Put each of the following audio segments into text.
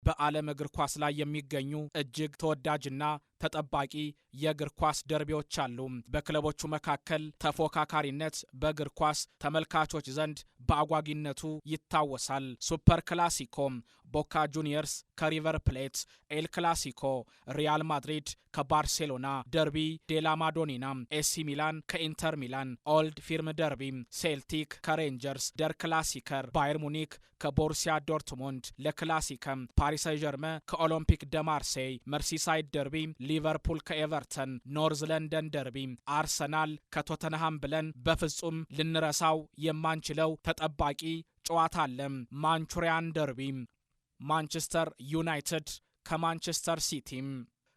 በዓለም እግር ኳስ ላይ የሚገኙ እጅግ ተወዳጅና ተጠባቂ የእግር ኳስ ደርቢዎች አሉ። በክለቦቹ መካከል ተፎካካሪነት በእግር ኳስ ተመልካቾች ዘንድ በአጓጊነቱ ይታወሳል። ሱፐር ክላሲኮ ቦካ ጁኒየርስ ከሪቨር ፕሌት፣ ኤል ክላሲኮ ሪያል ማድሪድ ከባርሴሎና፣ ደርቢ ዴላ ማዶኒና ኤሲ ሚላን ከኢንተር ሚላን፣ ኦልድ ፊርም ደርቢ ሴልቲክ ከሬንጀርስ፣ ደር ክላሲከር ባየር ሙኒክ ከቦሩሲያ ዶርትሙንድ፣ ለክላሲከም ፓሪስ ሰን ዠርመን ከኦሎምፒክ ደ ማርሴይ፣ መርሲሳይድ ደርቢ ሊቨርፑል ከኤቨርተን፣ ኖርዝ ለንደን ደርቢ አርሰናል ከቶተንሃም ብለን በፍጹም ልንረሳው የማንችለው ተጠባቂ ጨዋታ አለ። ማንቹሪያን ደርቢ ማንቸስተር ዩናይትድ ከማንቸስተር ሲቲ።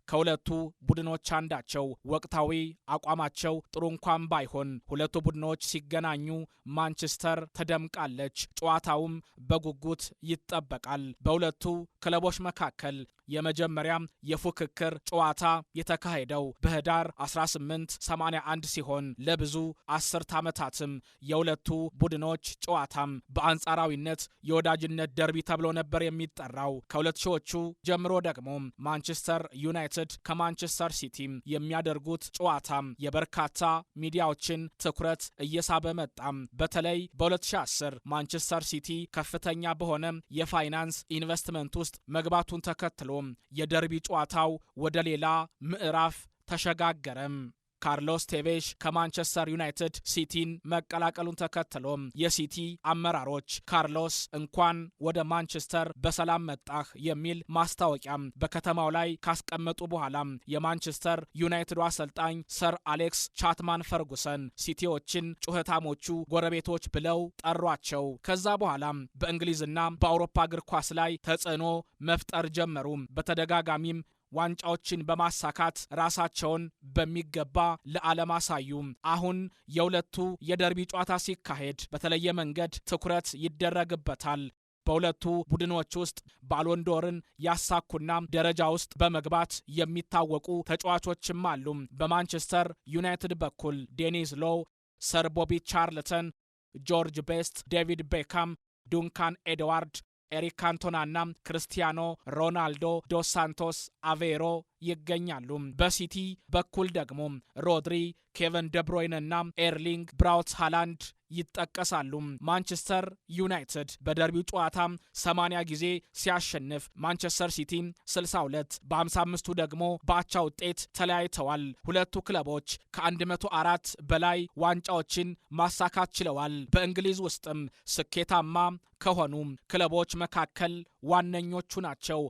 ከሁለቱ ቡድኖች አንዳቸው ወቅታዊ አቋማቸው ጥሩ እንኳን ባይሆን ሁለቱ ቡድኖች ሲገናኙ ማንቸስተር ተደምቃለች። ጨዋታውም በጉጉት ይጠበቃል። በሁለቱ ክለቦች መካከል የመጀመሪያ የፉክክር ጨዋታ የተካሄደው በህዳር 1881 ሲሆን ለብዙ አስርት ዓመታትም የሁለቱ ቡድኖች ጨዋታም በአንጻራዊነት የወዳጅነት ደርቢ ተብሎ ነበር የሚጠራው። ከ2000ዎቹ ጀምሮ ደግሞ ማንቸስተር ዩናይትድ ከማንቸስተር ሲቲ የሚያደርጉት ጨዋታ የበርካታ ሚዲያዎችን ትኩረት እየሳበ መጣ። በተለይ በ2010 ማንቸስተር ሲቲ ከፍተኛ በሆነ የፋይናንስ ኢንቨስትመንት ውስጥ መግባቱን ተከትሎ የደርቢ ጨዋታው ወደ ሌላ ምዕራፍ ተሸጋገረም። ካርሎስ ቴቬሽ ከማንቸስተር ዩናይትድ ሲቲን መቀላቀሉን ተከትሎ የሲቲ አመራሮች ካርሎስ እንኳን ወደ ማንቸስተር በሰላም መጣህ የሚል ማስታወቂያ በከተማው ላይ ካስቀመጡ በኋላ የማንቸስተር ዩናይትዱ አሰልጣኝ ሰር አሌክስ ቻትማን ፈርጉሰን ሲቲዎችን ጩኸታሞቹ ጎረቤቶች ብለው ጠሯቸው። ከዛ በኋላ በእንግሊዝና በአውሮፓ እግር ኳስ ላይ ተጽዕኖ መፍጠር ጀመሩ። በተደጋጋሚም ዋንጫዎችን በማሳካት ራሳቸውን በሚገባ ለዓለም አሳዩ። አሁን የሁለቱ የደርቢ ጨዋታ ሲካሄድ በተለየ መንገድ ትኩረት ይደረግበታል። በሁለቱ ቡድኖች ውስጥ ባሎንዶርን ያሳኩና ደረጃ ውስጥ በመግባት የሚታወቁ ተጫዋቾችም አሉ። በማንቸስተር ዩናይትድ በኩል ዴኒስ ሎው፣ ሰር ቦቢ ቻርልተን፣ ጆርጅ ቤስት፣ ዴቪድ ቤካም፣ ዱንካን ኤድዋርድ፣ ኤሪክ ካንቶናና ክርስቲያኖ ሮናልዶ ዶስ ሳንቶስ አቬሮ ይገኛሉ። በሲቲ በኩል ደግሞ ሮድሪ፣ ኬቨን ደብሮይንና ኤርሊንግ ብራውት ሃላንድ ይጠቀሳሉ። ማንቸስተር ዩናይትድ በደርቢው ጨዋታ 80 ጊዜ ሲያሸንፍ ማንቸስተር ሲቲ 62፣ በ55ቱ ደግሞ በአቻ ውጤት ተለያይተዋል። ሁለቱ ክለቦች ከ104 በላይ ዋንጫዎችን ማሳካት ችለዋል። በእንግሊዝ ውስጥም ስኬታማ ከሆኑ ክለቦች መካከል ዋነኞቹ ናቸው።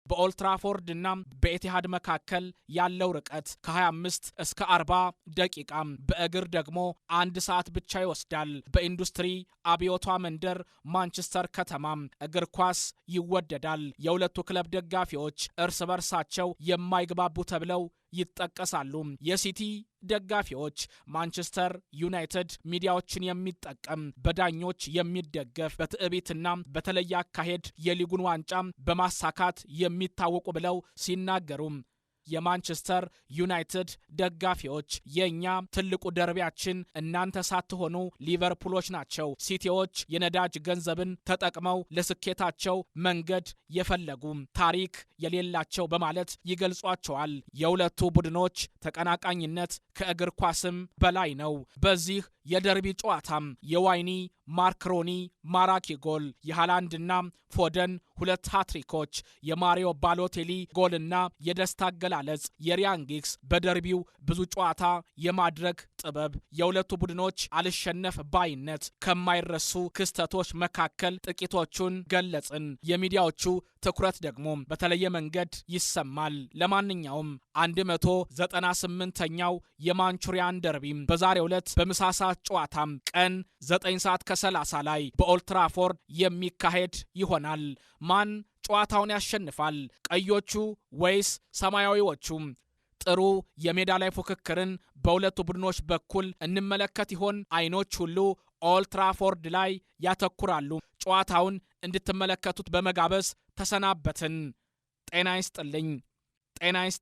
በኦልትራፎርድ እና በኤቲሃድ መካከል ያለው ርቀት ከ25 እስከ 40 ደቂቃ፣ በእግር ደግሞ 1 ሰዓት ብቻ ይወስዳል። በኢንዱስትሪ አብዮቷ መንደር ማንቸስተር ከተማ እግር ኳስ ይወደዳል። የሁለቱ ክለብ ደጋፊዎች እርስ በርሳቸው የማይግባቡ ተብለው ይጠቀሳሉ። የሲቲ ደጋፊዎች ማንቸስተር ዩናይትድ ሚዲያዎችን የሚጠቀም በዳኞች የሚደገፍ በትዕቢትና በተለየ አካሄድ የሊጉን ዋንጫ በማሳካት የሚታወቁ ብለው ሲናገሩ፣ የማንቸስተር ዩናይትድ ደጋፊዎች የኛ ትልቁ ደርቢያችን እናንተ ሳትሆኑ ሊቨርፑሎች ናቸው፣ ሲቲዎች የነዳጅ ገንዘብን ተጠቅመው ለስኬታቸው መንገድ የፈለጉ ታሪክ የሌላቸው በማለት ይገልጿቸዋል። የሁለቱ ቡድኖች ተቀናቃኝነት ከእግር ኳስም በላይ ነው። በዚህ የደርቢ ጨዋታም የዋይኒ ማርክሮኒ ማራኪ ጎል፣ የሃላንድና ፎደን 2 ሃትሪኮች፣ የማሪዮ ባሎቴሊ ጎልና የደስታ አገላለጽ፣ የሪያን ጊግስ በደርቢው ብዙ ጨዋታ የማድረግ ጥበብ፣ የሁለቱ ቡድኖች አልሸነፍ ባይነት ከማይረሱ ክስተቶች መካከል ጥቂቶቹን ገለጽን። የሚዲያዎቹ ትኩረት ደግሞ በተለየ መንገድ ይሰማል። ለማንኛውም 198ኛው የማንቹሪያን ደርቢ በዛሬው ዕለት በምሳ ሰዓት ጨዋታም ቀን 9 ሰዓት ከ30 ላይ በኦልትራፎርድ የሚካሄድ ይሆናል። ማን ጨዋታውን ያሸንፋል? ቀዮቹ ወይስ ሰማያዊዎቹ? ጥሩ የሜዳ ላይ ፉክክርን በሁለቱ ቡድኖች በኩል እንመለከት ይሆን? አይኖች ሁሉ ኦልትራፎርድ ላይ ያተኩራሉ። ጨዋታውን እንድትመለከቱት በመጋበዝ ተሰናበትን። ጤና ይስጥልኝ። ጤና